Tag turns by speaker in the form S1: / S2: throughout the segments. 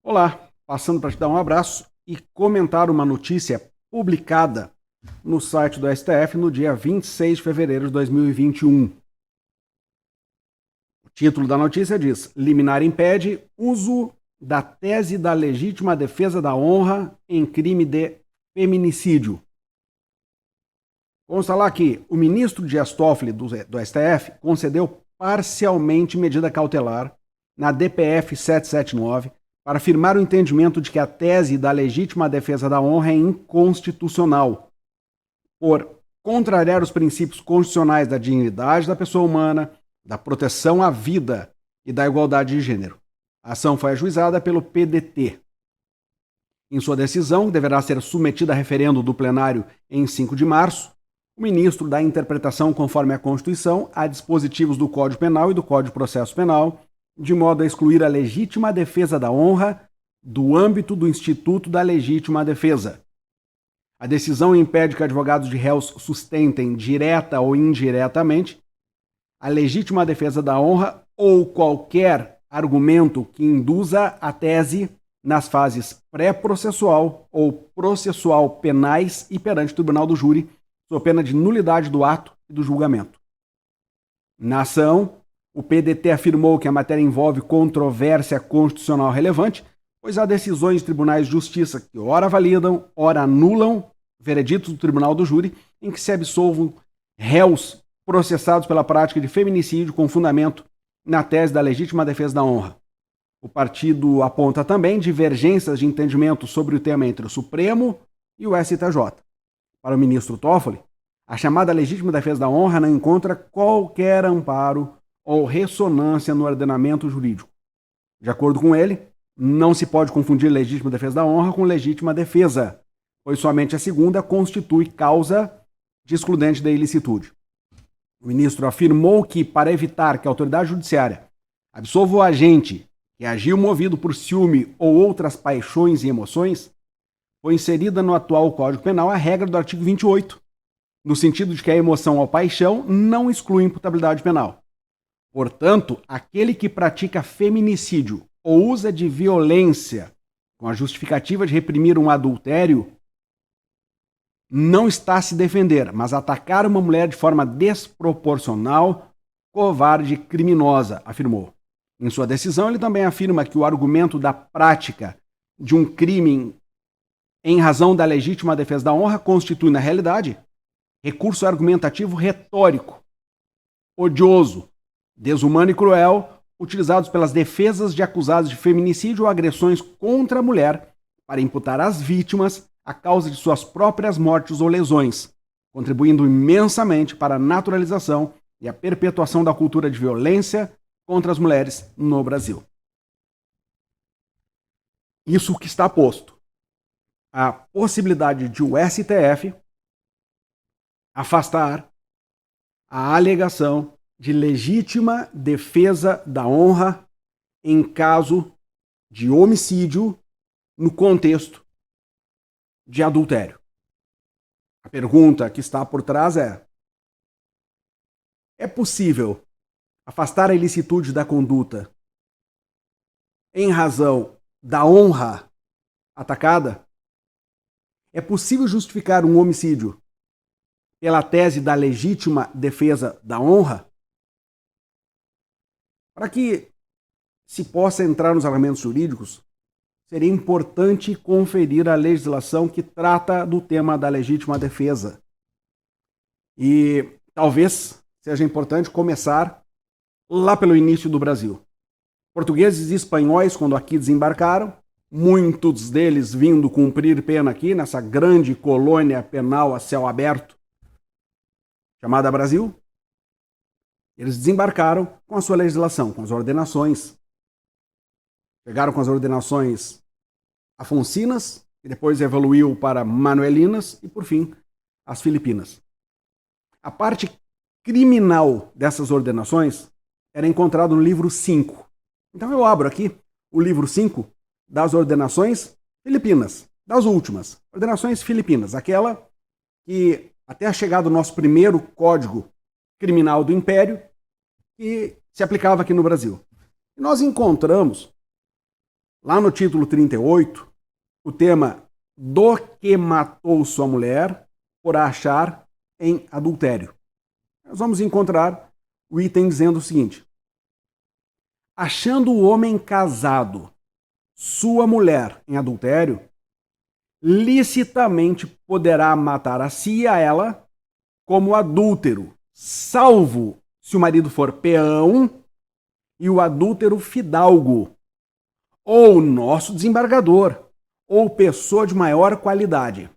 S1: Olá, passando para te dar um abraço e comentar uma notícia publicada no site do STF no dia 26 de fevereiro de 2021. O título da notícia diz: Liminar impede uso da tese da legítima defesa da honra em crime de feminicídio. Consta lá que o ministro Dias Toffoli do STF concedeu parcialmente medida cautelar na DPF 779 para afirmar o entendimento de que a tese da legítima defesa da honra é inconstitucional, por contrariar os princípios constitucionais da dignidade da pessoa humana, da proteção à vida e da igualdade de gênero. A ação foi ajuizada pelo PDT. Em sua decisão, que deverá ser submetida a referendo do plenário em 5 de março, o ministro dá interpretação conforme a Constituição a dispositivos do Código Penal e do Código de Processo Penal, de modo a excluir a legítima defesa da honra do âmbito do Instituto da Legítima Defesa. A decisão impede que advogados de réus sustentem, direta ou indiretamente, a legítima defesa da honra ou qualquer argumento que induza a tese nas fases pré-processual ou processual penais e perante o tribunal do júri, sob pena de nulidade do ato e do julgamento. Na ação, o PDT afirmou que a matéria envolve controvérsia constitucional relevante, pois há decisões de tribunais de justiça que ora validam, ora anulam vereditos do tribunal do júri em que se absolvam réus processados pela prática de feminicídio com fundamento na tese da legítima defesa da honra. O partido aponta também divergências de entendimento sobre o tema entre o Supremo e o STJ. Para o ministro Toffoli, a chamada legítima defesa da honra não encontra qualquer amparo ou ressonância no ordenamento jurídico. De acordo com ele, não se pode confundir legítima defesa da honra com legítima defesa, pois somente a segunda constitui causa de excludente da ilicitude. O ministro afirmou que, para evitar que a autoridade judiciária absolva o agente que agiu movido por ciúme ou outras paixões e emoções, foi inserida no atual Código Penal a regra do artigo 28, no sentido de que a emoção ou paixão não exclui imputabilidade penal. Portanto, aquele que pratica feminicídio ou usa de violência com a justificativa de reprimir um adultério não está a se defender, mas atacar uma mulher de forma desproporcional, covarde e criminosa, afirmou. Em sua decisão, ele também afirma que o argumento da prática de um crime em razão da legítima defesa da honra constitui, na realidade, recurso argumentativo retórico, odioso, desumano e cruel, utilizados pelas defesas de acusados de feminicídio ou agressões contra a mulher para imputar às vítimas a causa de suas próprias mortes ou lesões, contribuindo imensamente para a naturalização e a perpetuação da cultura de violência contra as mulheres no Brasil. Isso que está posto. A possibilidade de o STF afastar a alegação de legítima defesa da honra em caso de homicídio no contexto de adultério. A pergunta que está por trás é possível afastar a ilicitude da conduta em razão da honra atacada? É possível justificar um homicídio pela tese da legítima defesa da honra? Para que se possa entrar nos argumentos jurídicos, seria importante conferir a legislação que trata do tema da legítima defesa. E talvez seja importante começar lá pelo início do Brasil. Portugueses e espanhóis, quando aqui desembarcaram, muitos deles vindo cumprir pena aqui, nessa grande colônia penal a céu aberto, chamada Brasil, eles desembarcaram com a sua legislação, com as ordenações. Chegaram com as ordenações afonsinas, e depois evoluiu para manuelinas, e por fim, as filipinas. A parte criminal dessas ordenações era encontrada no livro 5. Então eu abro aqui o livro 5 das ordenações filipinas, das últimas, ordenações filipinas, aquela que até a chegada do nosso primeiro Código Criminal do Império, que se aplicava aqui no Brasil. E nós encontramos Lá no título 38, o tema do que matou sua mulher por a achar em adultério. Nós vamos encontrar o item dizendo o seguinte: achando o homem casado sua mulher em adultério, licitamente poderá matar a si e a ela como adúltero, salvo se o marido for peão e o adúltero fidalgo, ou nosso desembargador, ou pessoa de maior qualidade.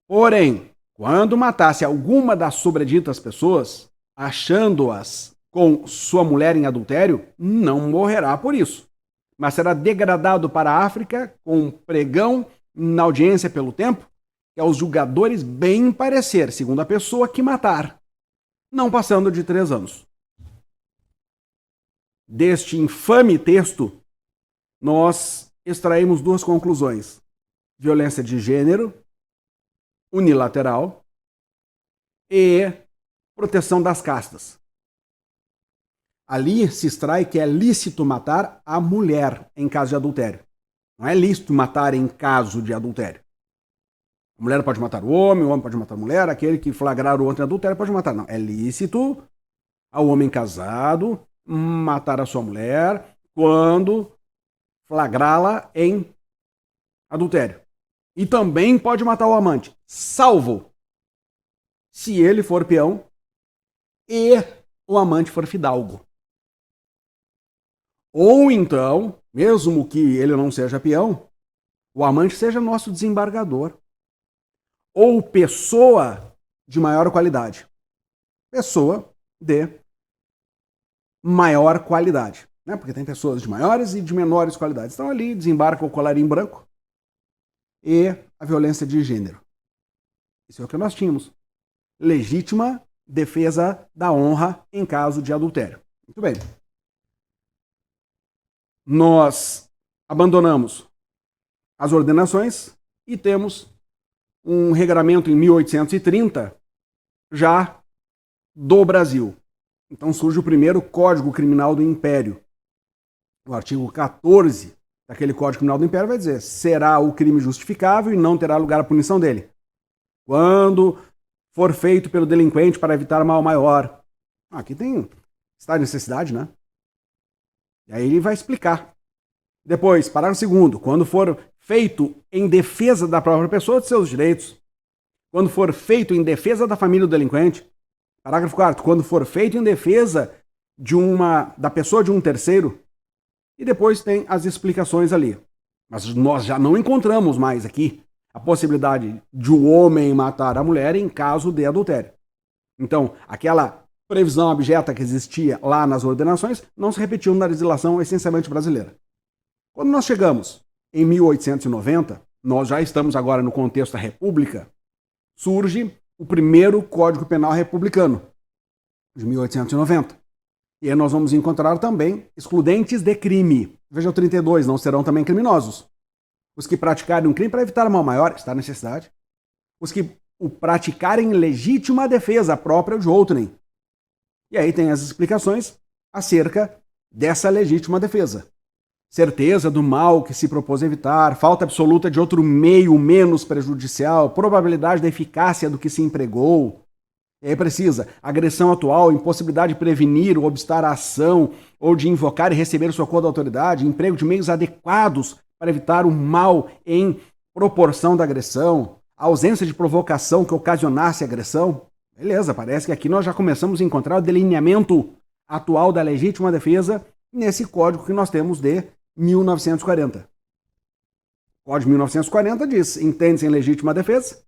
S1: Porém, quando matasse alguma das sobreditas pessoas, achando-as com sua mulher em adultério, não morrerá por isso, mas será degradado para a África com pregão na audiência pelo tempo, que aos julgadores bem parecer, segundo a pessoa que matar, não passando de 3 anos. Deste infame texto, nós extraímos 2 conclusões: violência de gênero unilateral e proteção das castas. Ali se extrai que é lícito matar a mulher em caso de adultério. Não é lícito matar em caso de adultério. A mulher pode matar o homem pode matar a mulher, aquele que flagrar o outro em adultério pode matar. Não, é lícito ao homem casado matar a sua mulher quando flagrá-la em adultério. E também pode matar o amante, salvo se ele for peão e o amante for fidalgo. Ou então, mesmo que ele não seja peão, o amante seja nosso desembargador. Ou pessoa de maior qualidade. Pessoa de maior qualidade. Né? Porque tem pessoas de maiores e de menores qualidades. Então ali desembarca o colarinho branco e a violência de gênero. Isso é o que nós tínhamos. Legítima defesa da honra em caso de adultério. Muito bem. Nós abandonamos as ordenações e temos um regramento em 1830 já do Brasil. Então surge o primeiro Código Criminal do Império. O artigo 14 daquele Código Criminal do Império vai dizer: será o crime justificável e não terá lugar a punição dele, quando for feito pelo delinquente para evitar mal maior. Aqui tem está de necessidade, né? E aí ele vai explicar. Depois, parágrafo 2º, quando for feito em defesa da própria pessoa de seus direitos, quando for feito em defesa da família do delinquente. Parágrafo 4º, quando for feito em defesa da pessoa de um terceiro. E depois tem as explicações ali. Mas nós já não encontramos mais aqui a possibilidade de o homem matar a mulher em caso de adultério. Então, aquela previsão abjeta que existia lá nas ordenações não se repetiu na legislação essencialmente brasileira. Quando nós chegamos em 1890, nós já estamos agora no contexto da República, surge o primeiro Código Penal Republicano, de 1890. E aí nós vamos encontrar também excludentes de crime. Veja o 32, não serão também criminosos. Os que praticarem um crime para evitar mal maior, está a necessidade. Os que o praticarem legítima defesa própria de outrem. E aí tem as explicações acerca dessa legítima defesa. Certeza do mal que se propôs evitar, falta absoluta de outro meio menos prejudicial, probabilidade da eficácia do que se empregou. E aí precisa agressão atual, impossibilidade de prevenir ou obstar a ação, ou de invocar e receber socorro da autoridade, emprego de meios adequados para evitar o mal em proporção da agressão, ausência de provocação que ocasionasse a agressão. Beleza, parece que aqui nós já começamos a encontrar o delineamento atual da legítima defesa nesse código que nós temos de 1940. O Código de 1940 diz: entende-se em legítima defesa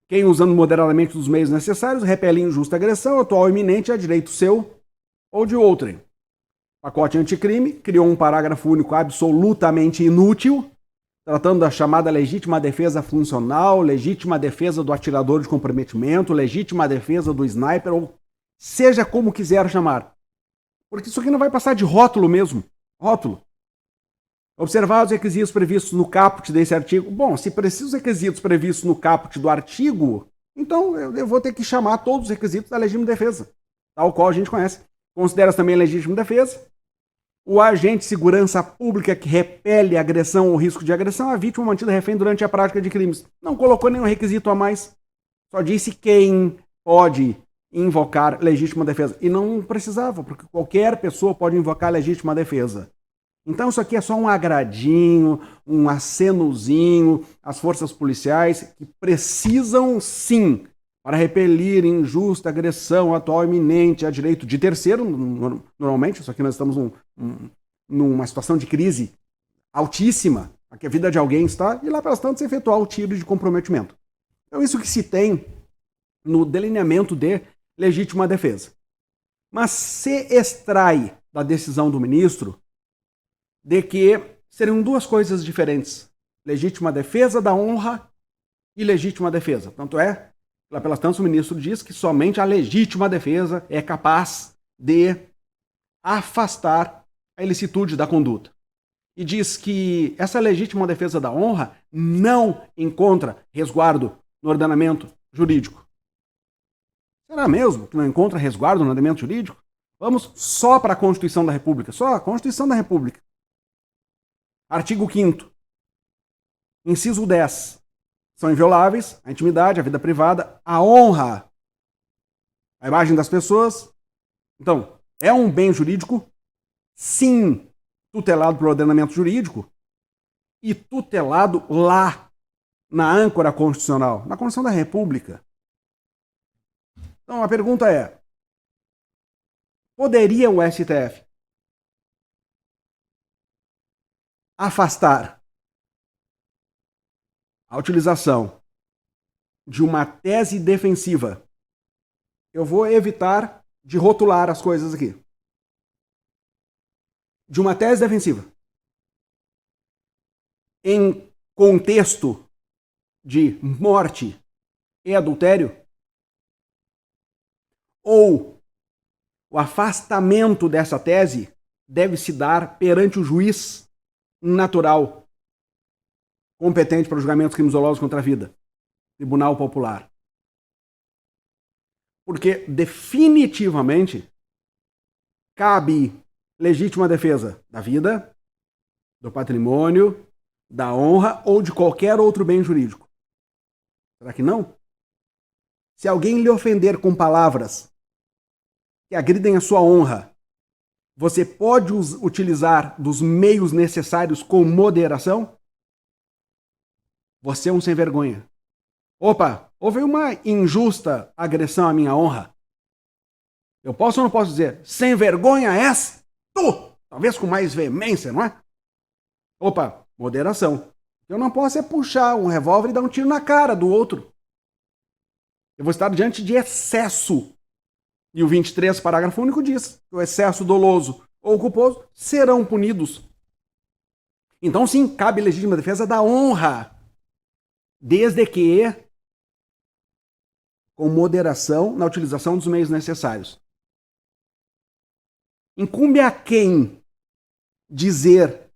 S1: quem, usando moderadamente os meios necessários, repele injusta agressão, atual ou iminente, a direito seu ou de outrem. O pacote anticrime criou um parágrafo único absolutamente inútil, tratando da chamada legítima defesa funcional, legítima defesa do atirador de comprometimento, legítima defesa do sniper, ou seja como quiser chamar. Porque isso aqui não vai passar de rótulo mesmo. Rótulo. Observar os requisitos previstos no caput desse artigo. Bom, se precisam os requisitos previstos no caput do artigo, então eu vou ter que chamar todos os requisitos da legítima defesa, tal qual a gente conhece. Considera-se também legítima defesa O agente de segurança pública que repele agressão ou risco de agressão é a vítima mantida refém durante a prática de crimes. Não colocou nenhum requisito a mais. Só disse quem pode invocar legítima defesa. E não precisava, porque qualquer pessoa pode invocar legítima defesa. Então isso aqui é só um agradinho, um acenozinho às forças policiais que precisam sim, para repelir injusta agressão atual iminente a direito de terceiro, normalmente, só que nós estamos numa situação de crise altíssima, a que a vida de alguém está, e lá pelas tantas efetuar o tiro de comprometimento. Então isso que se tem no delineamento de legítima defesa. Mas se extrai da decisão do ministro de que seriam duas coisas diferentes: legítima defesa da honra e legítima defesa. Tanto é, lá pelas tantas, o ministro diz que somente a legítima defesa é capaz de afastar a ilicitude da conduta. E diz que essa legítima defesa da honra não encontra resguardo no ordenamento jurídico. Será mesmo que não encontra resguardo no ordenamento jurídico? Vamos só para a Constituição da República. Só a Constituição da República. Artigo 5º. Inciso 10. São invioláveis a intimidade, a vida privada, a honra, a imagem das pessoas. Então, é um bem jurídico, sim, tutelado pelo ordenamento jurídico e tutelado lá na âncora constitucional, na Constituição da República. Então, a pergunta é: poderia o STF afastar a utilização de uma tese defensiva? Eu vou evitar de rotular as coisas aqui. De uma tese defensiva em contexto de morte e adultério? Ou o afastamento dessa tese deve se dar perante o juiz natural competente para julgamentos criminologicos contra a vida, Tribunal Popular? Porque definitivamente cabe legítima defesa da vida, do patrimônio, da honra ou de qualquer outro bem jurídico. Será que não? Se alguém lhe ofender com palavras que agridem a sua honra, você pode utilizar dos meios necessários com moderação? Você é um sem vergonha. Opa, houve uma injusta agressão à minha honra. Eu posso ou não posso dizer, sem vergonha és tu? Talvez com mais veemência, não é? Opa, moderação. Eu não posso puxar um revólver e dar um tiro na cara do outro. Eu vou estar diante de excesso. E o 23, parágrafo único, diz que o excesso doloso ou culposo serão punidos. Então, sim, cabe legítima defesa da honra, desde que com moderação na utilização dos meios necessários. Incumbe a quem dizer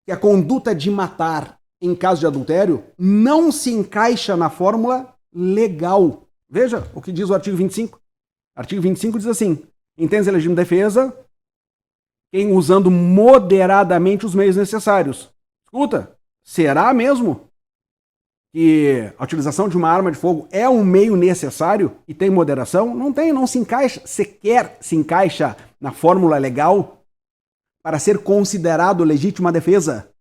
S1: que a conduta de matar em caso de adultério não se encaixa na fórmula legal. Veja o que diz o artigo 25. Artigo 25 diz assim: entende-se legítima defesa quem usando moderadamente os meios necessários. Escuta, será mesmo que a utilização de uma arma de fogo é um meio necessário e tem moderação? Não tem, não se encaixa, sequer se encaixa na fórmula legal para ser considerado legítima defesa.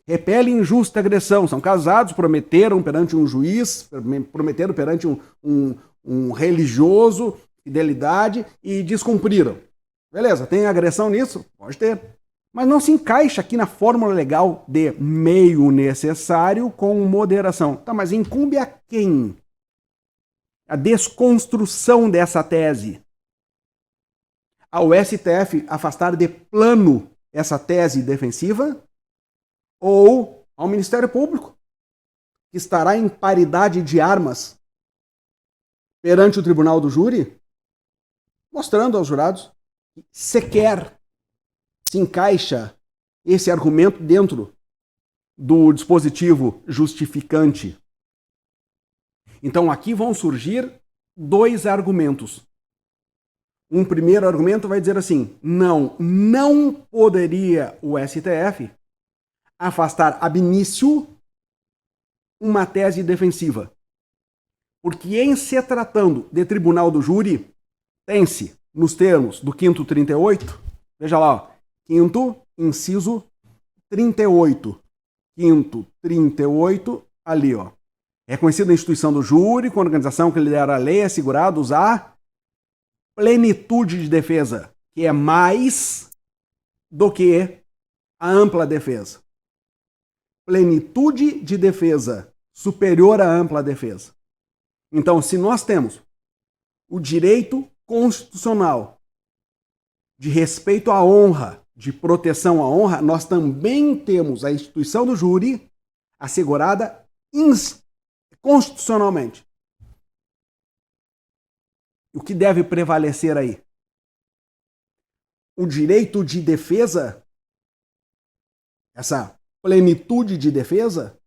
S1: Repele injusta agressão. São casados, prometeram perante um juiz, prometeram perante um religioso, fidelidade, e descumpriram. Beleza, tem agressão nisso? Pode ter. Mas não se encaixa aqui na fórmula legal de meio necessário com moderação. Tá, mas incumbe a quem a desconstrução dessa tese? Ao STF afastar de plano essa tese defensiva? Ou ao Ministério Público, que estará em paridade de armas perante o tribunal do júri, mostrando aos jurados que sequer se encaixa esse argumento dentro do dispositivo justificante. Então aqui vão surgir dois argumentos. Um primeiro argumento vai dizer assim: não poderia o STF afastar ab início uma tese defensiva. Porque em se tratando de tribunal do júri, tem-se, nos termos do 5º 38, veja lá, ó, 5º inciso 38, 5º 38, ali, ó. Reconhecida a instituição do júri, com a organização que lidera a lei, assegurados a plenitude de defesa, que é mais do que a ampla defesa. Plenitude de defesa superior à ampla defesa. Então, se nós temos o direito constitucional de respeito à honra, de proteção à honra, nós também temos a instituição do júri assegurada constitucionalmente. O que deve prevalecer aí? O direito de defesa, essa plenitude de defesa,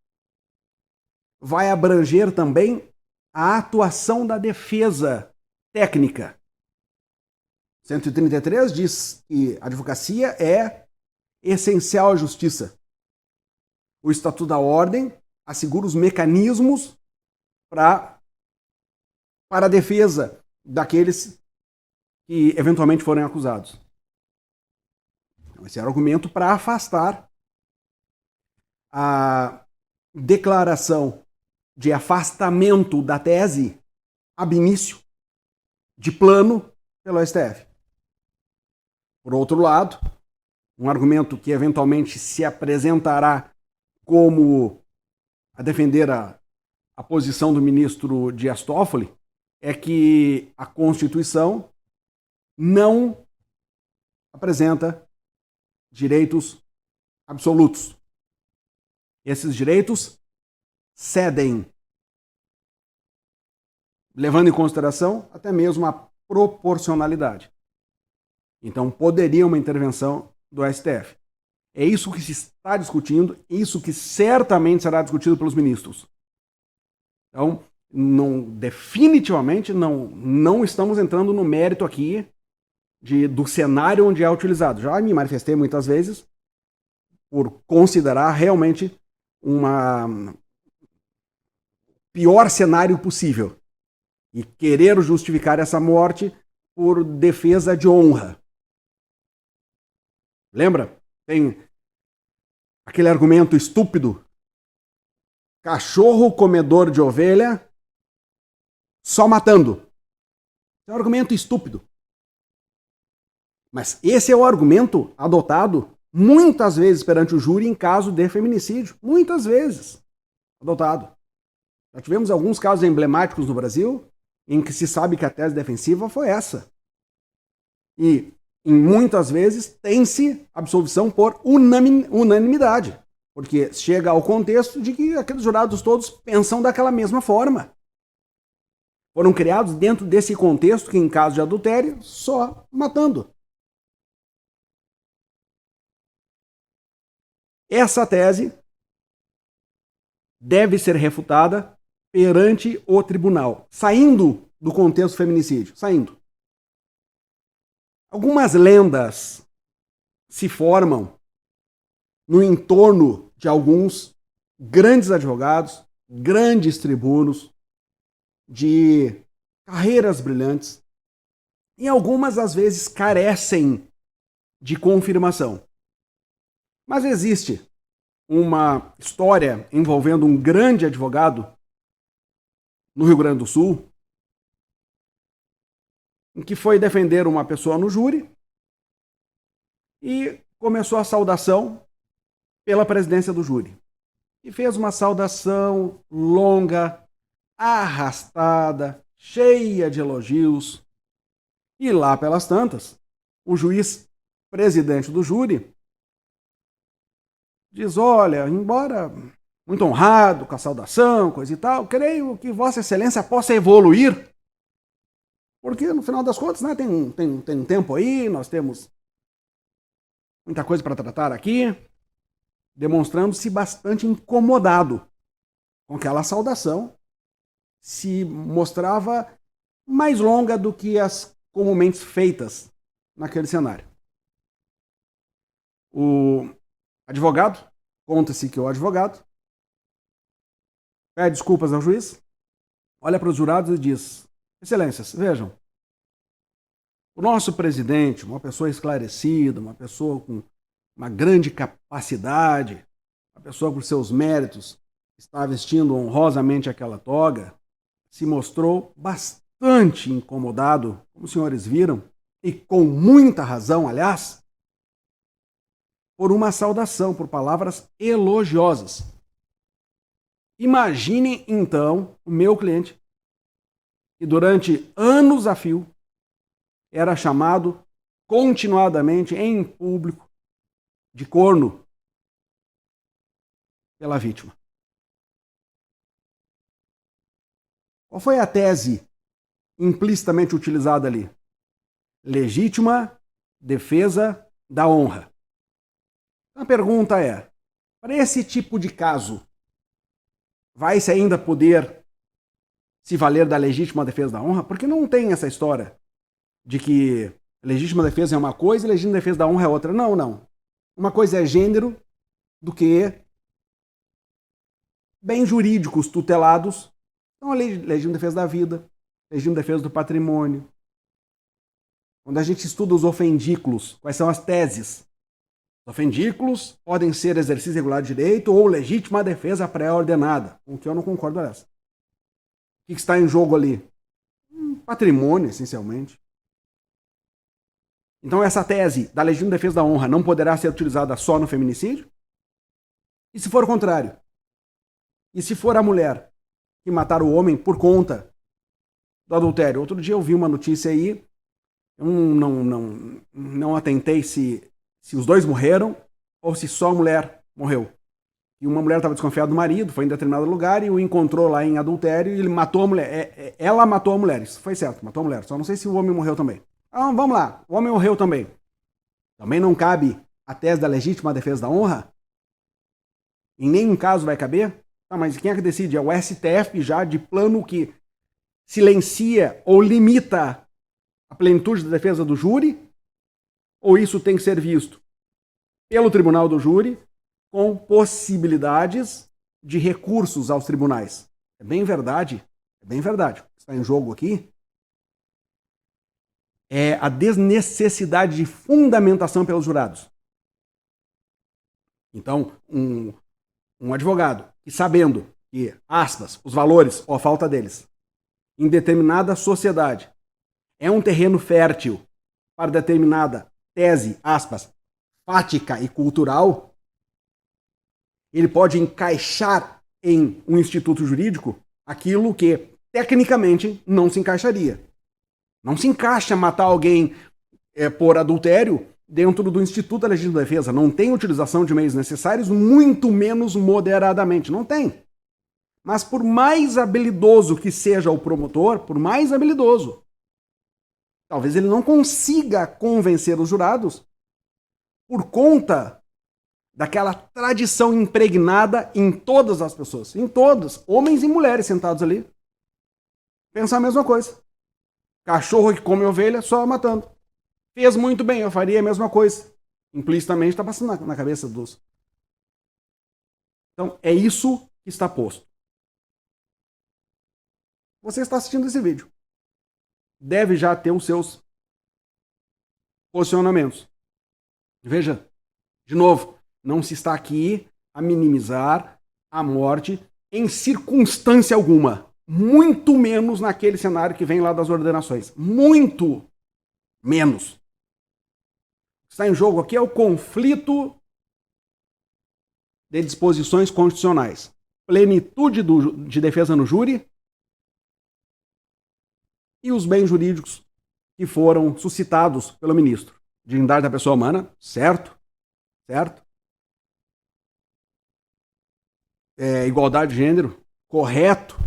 S1: vai abranger também a atuação da defesa técnica. 133 diz que a advocacia é essencial à justiça. O Estatuto da Ordem assegura os mecanismos para a defesa daqueles que eventualmente forem acusados. Esse é o argumento para afastar a declaração de afastamento da tese ab início, de plano, pelo STF. Por outro lado, um argumento que eventualmente se apresentará como a defender a posição do ministro Dias Toffoli é que a Constituição não apresenta direitos absolutos. Esses direitos cedem, levando em consideração até mesmo a proporcionalidade. Então, poderia uma intervenção do STF. É isso que se está discutindo, isso que certamente será discutido pelos ministros. Então, definitivamente não estamos entrando no mérito aqui do cenário onde é utilizado. Já me manifestei muitas vezes por considerar realmente pior cenário possível e querer justificar essa morte por defesa de honra. Lembra? Tem aquele argumento estúpido: cachorro comedor de ovelha só matando. É um argumento estúpido. Mas esse é o argumento adotado muitas vezes perante o júri em caso de feminicídio. Muitas vezes adotado. Já tivemos alguns casos emblemáticos no Brasil em que se sabe que a tese defensiva foi essa. E em muitas vezes tem-se absolvição por unanimidade, porque chega ao contexto de que aqueles jurados todos pensam daquela mesma forma. Foram criados dentro desse contexto que, em caso de adultério, só matando. Essa tese deve ser refutada perante o tribunal, saindo do contexto feminicídio, saindo. Algumas lendas se formam no entorno de alguns grandes advogados, grandes tribunos, de carreiras brilhantes, e algumas, às vezes, carecem de confirmação. Mas existe uma história envolvendo um grande advogado no Rio Grande do Sul, em que foi defender uma pessoa no júri e começou a saudação pela presidência do júri. E fez uma saudação longa, arrastada, cheia de elogios. E lá pelas tantas, o juiz presidente do júri diz: olha, embora muito honrado com a saudação, coisa e tal, creio que Vossa Excelência possa evoluir, porque no final das contas, né, tem tempo aí, nós temos muita coisa para tratar aqui, demonstrando-se bastante incomodado com aquela saudação, se mostrava mais longa do que as comumente feitas naquele cenário. O advogado, conta-se que o advogado pede desculpas ao juiz, olha para os jurados e diz: Excelências, vejam, o nosso presidente, uma pessoa esclarecida, uma pessoa com uma grande capacidade, uma pessoa por seus méritos, está vestindo honrosamente aquela toga, se mostrou bastante incomodado, como os senhores viram, e com muita razão, aliás, por uma saudação, por palavras elogiosas. Imaginem, então, o meu cliente, que durante anos a fio era chamado continuadamente em público de corno pela vítima. Qual foi a tese implicitamente utilizada ali? Legítima defesa da honra. A pergunta é, para esse tipo de caso, vai-se ainda poder se valer da legítima defesa da honra? Porque não tem essa história de que legítima defesa é uma coisa e legítima defesa da honra é outra. Não, não. Uma coisa é gênero do que bens jurídicos tutelados. Então, a legítima defesa da vida, legítima defesa do patrimônio. Quando a gente estuda os ofendículos, quais são as teses? Os ofendículos podem ser exercício regular de direito ou legítima defesa pré-ordenada, com o que eu não concordo nessa. O que está em jogo ali? Patrimônio, essencialmente. Então, essa tese da legítima defesa da honra não poderá ser utilizada só no feminicídio? E se for o contrário? E se for a mulher que matar o homem por conta do adultério? Outro dia eu vi uma notícia aí, eu não atentei se os dois morreram ou se só a mulher morreu. E uma mulher estava desconfiada do marido, foi em determinado lugar e o encontrou lá em adultério e ele matou a mulher. Ela matou a mulher, isso foi certo, matou a mulher. Só não sei se o homem morreu também. Ah, vamos lá, o homem morreu também. Também não cabe a tese da legítima defesa da honra? Em nenhum caso vai caber? Ah, mas quem é que decide? É o STF já de plano que silencia ou limita a plenitude da defesa do júri? Ou isso tem que ser visto pelo tribunal do júri com possibilidades de recursos aos tribunais? É bem verdade. O que está em jogo aqui é a desnecessidade de fundamentação pelos jurados. Então, um advogado que, sabendo que, aspas, os valores ou a falta deles, em determinada sociedade, é um terreno fértil para determinada tese, aspas, fática e cultural, ele pode encaixar em um instituto jurídico aquilo que, tecnicamente, não se encaixaria. Não se encaixa matar alguém por adultério dentro do Instituto da Legítima Defesa. Não tem utilização de meios necessários, muito menos moderadamente. Não tem. Mas por mais habilidoso que seja o promotor, por mais habilidoso, talvez ele não consiga convencer os jurados por conta daquela tradição impregnada em todas as pessoas. Em todas. Homens e mulheres sentados ali. Pensar a mesma coisa. Cachorro que come ovelha, só matando. Fez muito bem, eu faria a mesma coisa. Implicitamente está passando na cabeça dos. Então, é isso que está posto. Você está assistindo esse vídeo. Deve já ter os seus posicionamentos. Veja, de novo, não se está aqui a minimizar a morte em circunstância alguma. Muito menos naquele cenário que vem lá das ordenações. Muito menos. O que está em jogo aqui é o conflito de disposições constitucionais. Plenitude de defesa no júri e os bens jurídicos que foram suscitados pelo ministro. Dignidade da pessoa humana, certo? Certo? Igualdade de gênero, correto.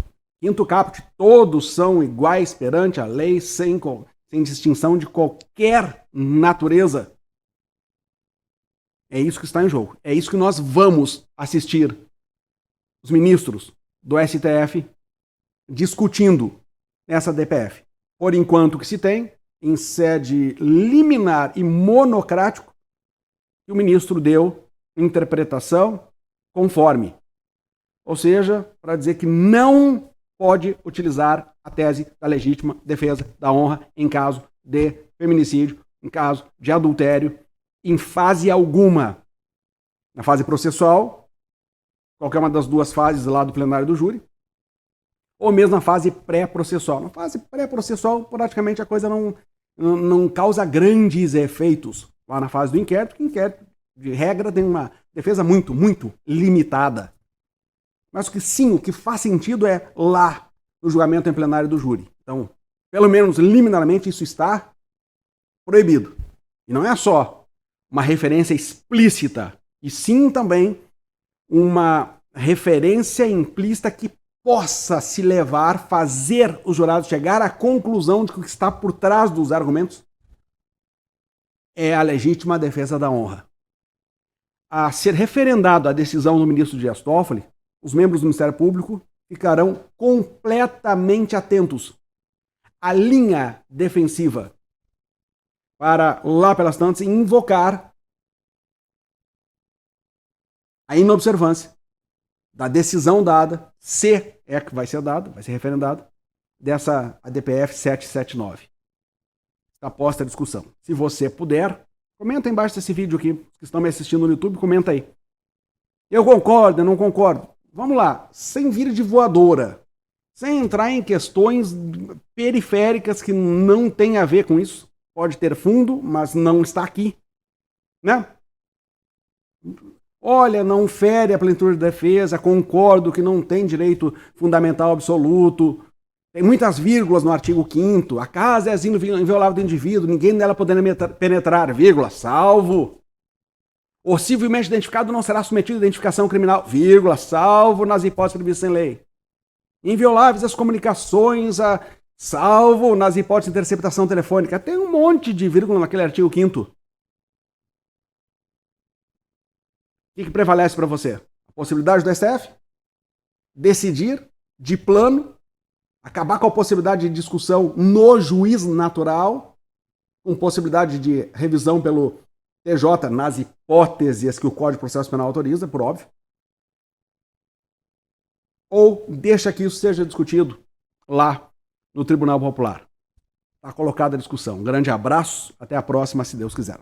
S1: Quinto caput, todos são iguais perante a lei, sem distinção de qualquer natureza. É isso que está em jogo. É isso que nós vamos assistir os ministros do STF discutindo nessa DPF. Por enquanto, o que se tem em sede liminar e monocrático, que o ministro deu interpretação conforme. Ou seja, para dizer que não pode utilizar a tese da legítima defesa da honra em caso de feminicídio, em caso de adultério, em fase alguma. Na fase processual, qualquer uma das duas fases lá do plenário do júri, ou mesmo na fase pré-processual. Na fase pré-processual, praticamente a coisa não causa grandes efeitos. Lá na fase do inquérito, que inquérito, de regra, tem uma defesa muito, muito limitada. Mas o que faz sentido é lá no julgamento em plenário do júri. Então, pelo menos liminarmente, isso está proibido. E não é só uma referência explícita, e sim também uma referência implícita que possa se levar, fazer os jurados chegar à conclusão de que o que está por trás dos argumentos é a legítima defesa da honra. A ser referendado a decisão do ministro Dias Toffoli, os membros do Ministério Público ficarão completamente atentos à linha defensiva para, lá pelas tantas, invocar a inobservância da decisão dada, se é que vai ser dada, vai ser referendada, dessa ADPF 779. Está posta a discussão. Se você puder, comenta embaixo desse vídeo aqui, que estão me assistindo no YouTube, comenta aí. Eu concordo, eu não concordo. Vamos lá, sem vir de voadora, sem entrar em questões periféricas que não tem a ver com isso. Pode ter fundo, mas não está aqui, né? Olha, não fere a plenitude de defesa, concordo que não tem direito fundamental absoluto. Tem muitas vírgulas no artigo 5º. A casa é asilo inviolável do indivíduo, ninguém nela poderá penetrar, vírgula, salvo. O civilmente identificado não será submetido à identificação criminal, vírgula, salvo nas hipóteses previstas em lei. Invioláveis as comunicações, salvo nas hipóteses de interceptação telefônica. Tem um monte de vírgula naquele artigo 5º. O que prevalece para você? A possibilidade do STF decidir de plano, acabar com a possibilidade de discussão no juiz natural, com possibilidade de revisão pelo TJ nas hipóteses que o Código de Processo Penal autoriza, por óbvio. Ou deixa que isso seja discutido lá no Tribunal Popular. Está colocada a discussão. Um grande abraço, até a próxima, se Deus quiser.